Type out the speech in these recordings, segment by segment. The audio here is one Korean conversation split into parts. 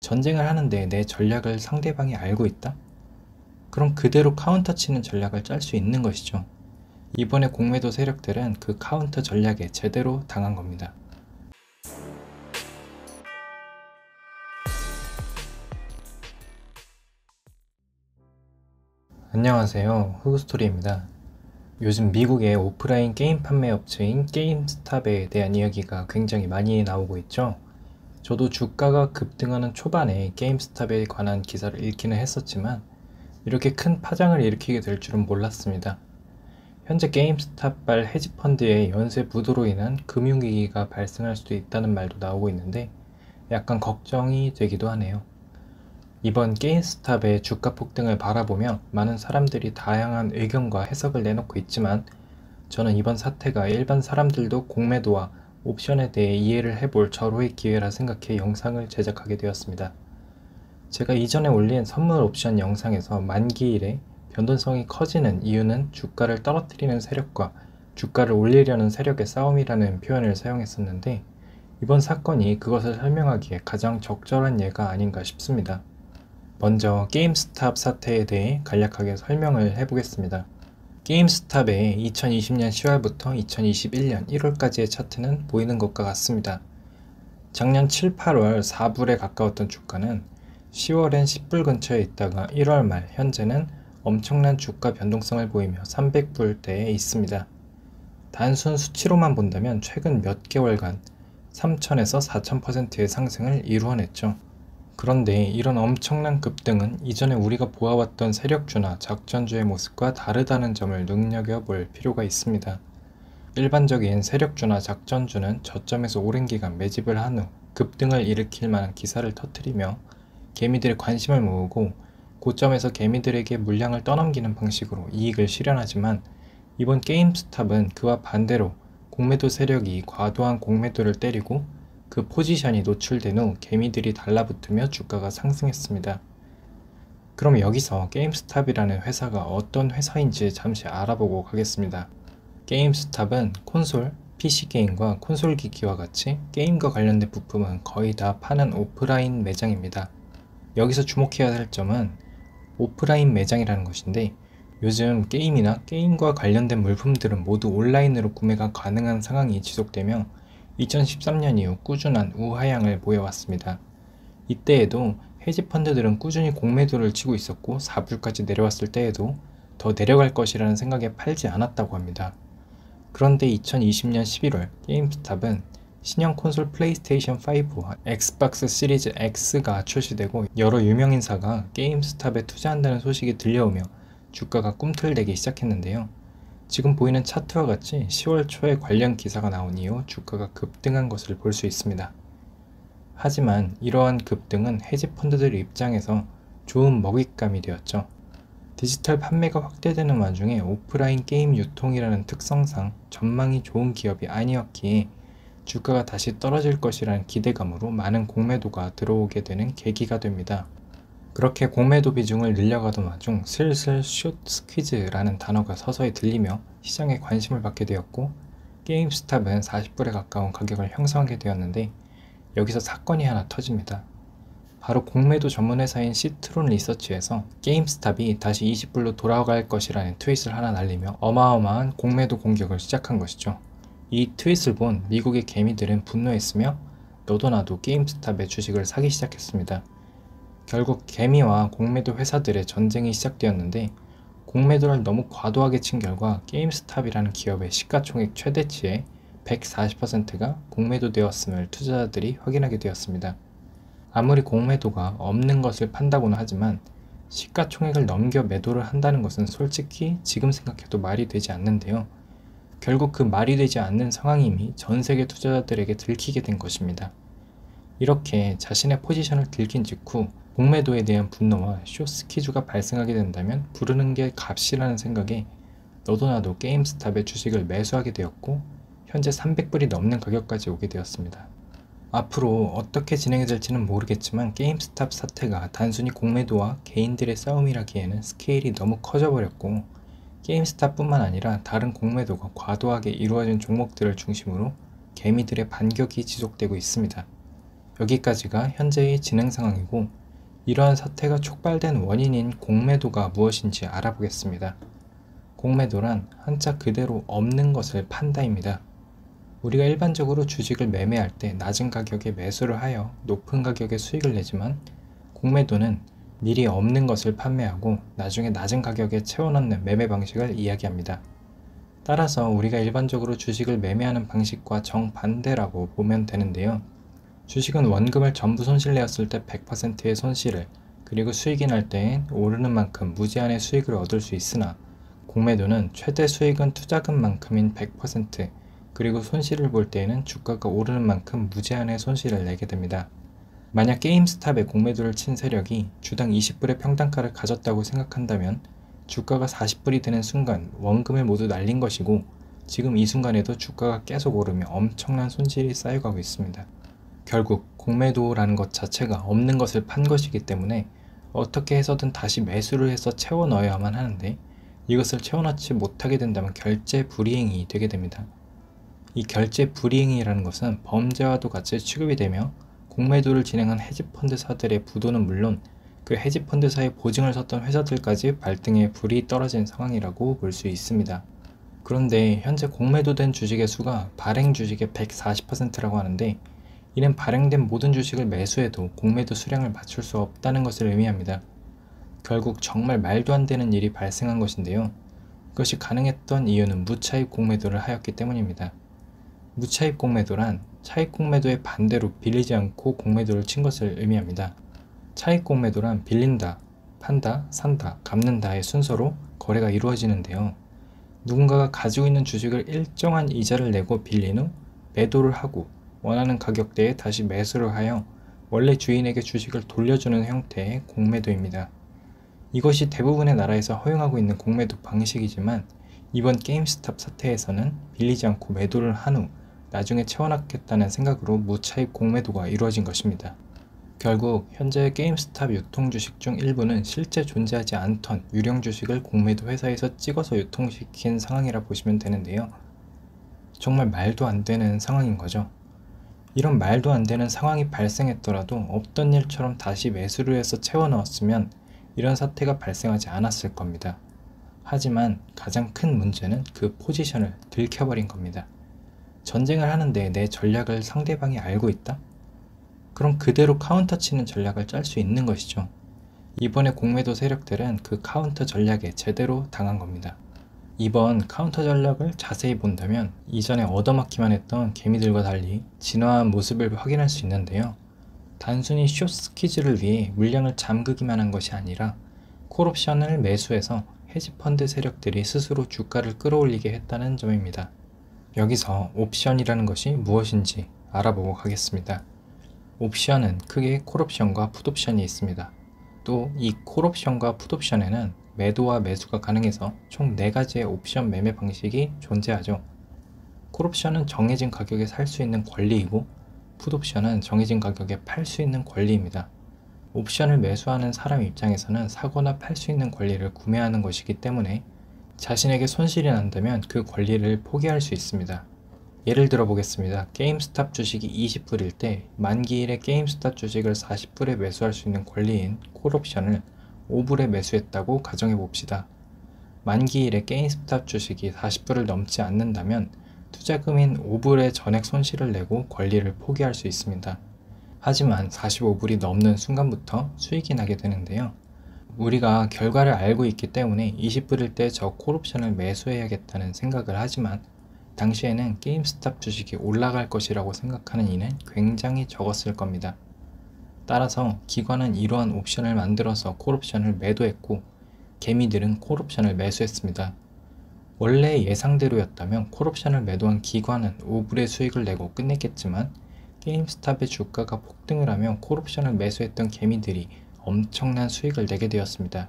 전쟁을 하는데 내 전략을 상대방이 알고 있다? 그럼 그대로 카운터 치는 전략을 짤 수 있는 것이죠. 이번에 공매도 세력들은 그 카운터 전략에 제대로 당한 겁니다. 안녕하세요, 후구스토리입니다. 요즘 미국의 오프라인 게임 판매 업체인 게임스탑에 대한 이야기가 굉장히 많이 나오고 있죠. 저도 주가가 급등하는 초반에 게임스탑에 관한 기사를 읽기는 했었지만 이렇게 큰 파장을 일으키게 될 줄은 몰랐습니다. 현재 게임스탑발 헤지펀드의 연쇄 부도로 인한 금융위기가 발생할 수도 있다는 말도 나오고 있는데 약간 걱정이 되기도 하네요. 이번 게임스탑의 주가 폭등을 바라보며 많은 사람들이 다양한 의견과 해석을 내놓고 있지만 저는 이번 사태가 일반 사람들도 공매도와 옵션에 대해 이해를 해볼 절호의 기회라 생각해 영상을 제작하게 되었습니다. 제가 이전에 올린 선물 옵션 영상에서 만기일에 변동성이 커지는 이유는 주가를 떨어뜨리는 세력과 주가를 올리려는 세력의 싸움이라는 표현을 사용했었는데 이번 사건이 그것을 설명하기에 가장 적절한 예가 아닌가 싶습니다. 먼저 게임스탑 사태에 대해 간략하게 설명을 해보겠습니다. 게임스탑의 2020년 10월부터 2021년 1월까지의 차트는 보이는 것과 같습니다. 작년 7, 8월 4불에 가까웠던 주가는 10월엔 10불 근처에 있다가 1월 말 현재는 엄청난 주가 변동성을 보이며 300불대에 있습니다. 단순 수치로만 본다면 최근 몇 개월간 3000에서 4000%의 상승을 이루어냈죠. 그런데 이런 엄청난 급등은 이전에 우리가 보아왔던 세력주나 작전주의 모습과 다르다는 점을 눈여겨볼 필요가 있습니다. 일반적인 세력주나 작전주는 저점에서 오랜 기간 매집을 한 후 급등을 일으킬 만한 기사를 터뜨리며 개미들의 관심을 모으고 고점에서 개미들에게 물량을 떠넘기는 방식으로 이익을 실현하지만 이번 게임스탑은 그와 반대로 공매도 세력이 과도한 공매도를 때리고 그 포지션이 노출된 후 개미들이 달라붙으며 주가가 상승했습니다. 그럼 여기서 게임스탑이라는 회사가 어떤 회사인지 잠시 알아보고 가겠습니다. 게임스탑은 콘솔, PC게임과 콘솔 기기와 같이 게임과 관련된 부품은 거의 다 파는 오프라인 매장입니다. 여기서 주목해야 할 점은 오프라인 매장이라는 것인데 요즘 게임이나 게임과 관련된 물품들은 모두 온라인으로 구매가 가능한 상황이 지속되며 2013년 이후 꾸준한 우하향을 보여왔습니다. 이때에도 헤지펀드들은 꾸준히 공매도를 치고 있었고 4불까지 내려왔을 때에도 더 내려갈 것이라는 생각에 팔지 않았다고 합니다. 그런데 2020년 11월 게임스탑은 신형 콘솔 플레이스테이션 5와 엑스박스 시리즈 X가 출시되고 여러 유명인사가 게임스탑에 투자한다는 소식이 들려오며 주가가 꿈틀대기 시작했는데요. 지금 보이는 차트와 같이 10월 초에 관련 기사가 나온 이후 주가가 급등한 것을 볼 수 있습니다. 하지만 이러한 급등은 헤지펀드들 입장에서 좋은 먹잇감이 되었죠. 디지털 판매가 확대되는 와중에 오프라인 게임 유통이라는 특성상 전망이 좋은 기업이 아니었기에 주가가 다시 떨어질 것이라는 기대감으로 많은 공매도가 들어오게 되는 계기가 됩니다. 그렇게 공매도 비중을 늘려가던 와중 슬슬 숏 스퀴즈라는 단어가 서서히 들리며 시장에 관심을 받게 되었고 게임스탑은 40불에 가까운 가격을 형성하게 되었는데 여기서 사건이 하나 터집니다. 바로 공매도 전문 회사인 시트론 리서치에서 게임스탑이 다시 20불로 돌아갈 것이라는 트윗을 하나 날리며 어마어마한 공매도 공격을 시작한 것이죠. 이 트윗을 본 미국의 개미들은 분노했으며 너도 나도 게임스탑의 주식을 사기 시작했습니다. 결국 개미와 공매도 회사들의 전쟁이 시작되었는데 공매도를 너무 과도하게 친 결과 게임스탑이라는 기업의 시가총액 최대치의 140%가 공매도 되었음을 투자자들이 확인하게 되었습니다. 아무리 공매도가 없는 것을 판다고는 하지만 시가총액을 넘겨 매도를 한다는 것은 솔직히 지금 생각해도 말이 되지 않는데요. 결국 그 말이 되지 않는 상황임이 전세계 투자자들에게 들키게 된 것입니다. 이렇게 자신의 포지션을 들킨 직후 공매도에 대한 분노와 숏스퀴즈가 발생하게 된다면 부르는 게 값이라는 생각에 너도 나도 게임스탑의 주식을 매수하게 되었고 현재 300불이 넘는 가격까지 오게 되었습니다. 앞으로 어떻게 진행이 될지는 모르겠지만 게임스탑 사태가 단순히 공매도와 개인들의 싸움이라기에는 스케일이 너무 커져버렸고 게임스탑뿐만 아니라 다른 공매도가 과도하게 이루어진 종목들을 중심으로 개미들의 반격이 지속되고 있습니다. 여기까지가 현재의 진행 상황이고, 이러한 사태가 촉발된 원인인 공매도가 무엇인지 알아보겠습니다. 공매도란 한자 그대로 없는 것을 판다입니다. 우리가 일반적으로 주식을 매매할 때 낮은 가격에 매수를 하여 높은 가격에 수익을 내지만, 공매도는 미리 없는 것을 판매하고 나중에 낮은 가격에 채워넣는 매매 방식을 이야기합니다. 따라서 우리가 일반적으로 주식을 매매하는 방식과 정반대라고 보면 되는데요. 주식은 원금을 전부 손실내었을 때 100%의 손실을, 그리고 수익이 날 때엔 오르는 만큼 무제한의 수익을 얻을 수 있으나, 공매도는 최대 수익은 투자금만큼인 100%, 그리고 손실을 볼 때에는 주가가 오르는 만큼 무제한의 손실을 내게 됩니다. 만약 게임스탑에 공매도를 친 세력이 주당 20불의 평단가를 가졌다고 생각한다면, 주가가 40불이 되는 순간 원금을 모두 날린 것이고, 지금 이 순간에도 주가가 계속 오르며 엄청난 손실이 쌓여가고 있습니다. 결국 공매도라는 것 자체가 없는 것을 판 것이기 때문에 어떻게 해서든 다시 매수를 해서 채워 넣어야만 하는데, 이것을 채워넣지 못하게 된다면 결제 불이행이 되게 됩니다. 이 결제 불이행이라는 것은 범죄와도 같이 취급이 되며, 공매도를 진행한 헤지펀드사들의 부도는 물론 그 헤지펀드사의 보증을 섰던 회사들까지 발등에 불이 떨어진 상황이라고 볼 수 있습니다. 그런데 현재 공매도된 주식의 수가 발행 주식의 140%라고 하는데, 이는 발행된 모든 주식을 매수해도 공매도 수량을 맞출 수 없다는 것을 의미합니다. 결국 정말 말도 안 되는 일이 발생한 것인데요. 그것이 가능했던 이유는 무차입 공매도를 하였기 때문입니다. 무차입 공매도란 차입 공매도의 반대로 빌리지 않고 공매도를 친 것을 의미합니다. 차입 공매도란 빌린다, 판다, 산다, 갚는다의 순서로 거래가 이루어지는데요. 누군가가 가지고 있는 주식을 일정한 이자를 내고 빌린 후 매도를 하고 원하는 가격대에 다시 매수를 하여 원래 주인에게 주식을 돌려주는 형태의 공매도입니다. 이것이 대부분의 나라에서 허용하고 있는 공매도 방식이지만, 이번 게임스탑 사태에서는 빌리지 않고 매도를 한 후 나중에 채워넣겠다는 생각으로 무차입 공매도가 이루어진 것입니다. 결국 현재 게임스탑 유통 주식 중 일부는 실제 존재하지 않던 유령 주식을 공매도 회사에서 찍어서 유통시킨 상황이라 보시면 되는데요. 정말 말도 안 되는 상황인 거죠. 이런 말도 안 되는 상황이 발생했더라도 없던 일처럼 다시 매수를 해서 채워 넣었으면 이런 사태가 발생하지 않았을 겁니다. 하지만 가장 큰 문제는 그 포지션을 들켜버린 겁니다. 전쟁을 하는데 내 전략을 상대방이 알고 있다? 그럼 그대로 카운터 치는 전략을 짤 수 있는 것이죠. 이번에 공매도 세력들은 그 카운터 전략에 제대로 당한 겁니다. 이번 카운터 전략을 자세히 본다면 이전에 얻어맞기만 했던 개미들과 달리 진화한 모습을 확인할 수 있는데요. 단순히 숏 스퀴즈를 위해 물량을 잠그기만 한 것이 아니라 콜옵션을 매수해서 헤지펀드 세력들이 스스로 주가를 끌어올리게 했다는 점입니다. 여기서 옵션이라는 것이 무엇인지 알아보고 가겠습니다. 옵션은 크게 콜옵션과 풋옵션이 있습니다. 또 이 콜옵션과 풋옵션에는 매도와 매수가 가능해서 총 4가지의 옵션 매매 방식이 존재하죠. 콜옵션은 정해진 가격에 살 수 있는 권리이고, 풋옵션은 정해진 가격에 팔 수 있는 권리입니다. 옵션을 매수하는 사람 입장에서는 사거나 팔 수 있는 권리를 구매하는 것이기 때문에 자신에게 손실이 난다면 그 권리를 포기할 수 있습니다. 예를 들어 보겠습니다. 게임스탑 주식이 20불일 때 만기일에 게임스탑 주식을 40불에 매수할 수 있는 권리인 콜옵션을 5불에 매수했다고 가정해 봅시다. 만기일에 게임스탑 주식이 40불을 넘지 않는다면 투자금인 5불의 전액 손실을 내고 권리를 포기할 수 있습니다. 하지만 45불이 넘는 순간부터 수익이 나게 되는데요. 우리가 결과를 알고 있기 때문에 20불일 때 저 콜옵션을 매수해야겠다는 생각을 하지만, 당시에는 게임스탑 주식이 올라갈 것이라고 생각하는 이는 굉장히 적었을 겁니다. 따라서 기관은 이러한 옵션을 만들어서 콜옵션을 매도했고, 개미들은 콜옵션을 매수했습니다. 원래 예상대로였다면 콜옵션을 매도한 기관은 5불의 수익을 내고 끝냈겠지만, 게임스탑의 주가가 폭등을 하며 콜옵션을 매수했던 개미들이 엄청난 수익을 내게 되었습니다.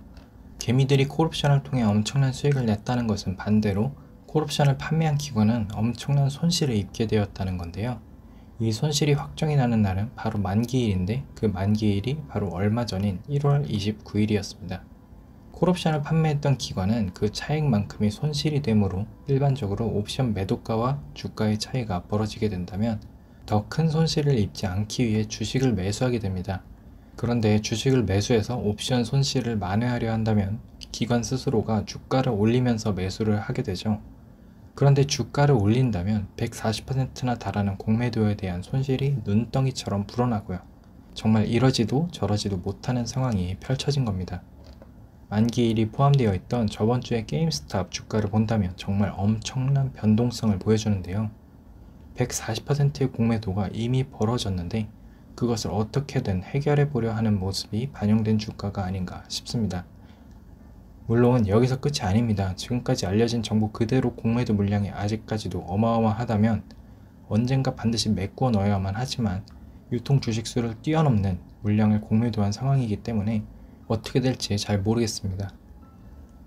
개미들이 콜옵션을 통해 엄청난 수익을 냈다는 것은 반대로 콜옵션을 판매한 기관은 엄청난 손실을 입게 되었다는 건데요. 이 손실이 확정이 나는 날은 바로 만기일인데, 그 만기일이 바로 얼마 전인 1월 29일이었습니다. 콜옵션을 판매했던 기관은 그 차익만큼이 손실이 되므로 일반적으로 옵션 매도가와 주가의 차이가 벌어지게 된다면 더 큰 손실을 입지 않기 위해 주식을 매수하게 됩니다. 그런데 주식을 매수해서 옵션 손실을 만회하려 한다면 기관 스스로가 주가를 올리면서 매수를 하게 되죠. 그런데 주가를 올린다면 140%나 달하는 공매도에 대한 손실이 눈덩이처럼 불어나고요. 정말 이러지도 저러지도 못하는 상황이 펼쳐진 겁니다. 만기일이 포함되어 있던 저번 주의 게임스탑 주가를 본다면 정말 엄청난 변동성을 보여주는데요. 140%의 공매도가 이미 벌어졌는데 그것을 어떻게든 해결해 보려 하는 모습이 반영된 주가가 아닌가 싶습니다. 물론 여기서 끝이 아닙니다. 지금까지 알려진 정보 그대로 공매도 물량이 아직까지도 어마어마하다면 언젠가 반드시 메꾸어 넣어야만 하지만 유통 주식수를 뛰어넘는 물량을 공매도한 상황이기 때문에 어떻게 될지 잘 모르겠습니다.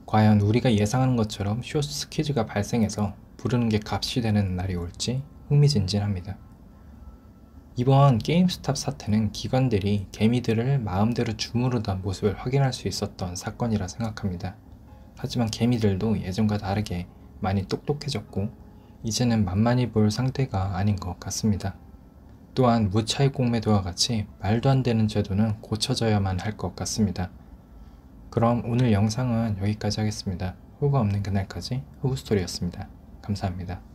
과연 우리가 예상하는 것처럼 숏 스퀴즈가 발생해서 부르는 게 값이 되는 날이 올지 흥미진진합니다. 이번 게임스탑 사태는 기관들이 개미들을 마음대로 주무르던 모습을 확인할 수 있었던 사건이라 생각합니다. 하지만 개미들도 예전과 다르게 많이 똑똑해졌고 이제는 만만히 볼 상태가 아닌 것 같습니다. 또한 무차익 공매도와 같이 말도 안 되는 제도는 고쳐져야만 할 것 같습니다. 그럼 오늘 영상은 여기까지 하겠습니다. 후가 없는 그날까지 후스토리였습니다. 감사합니다.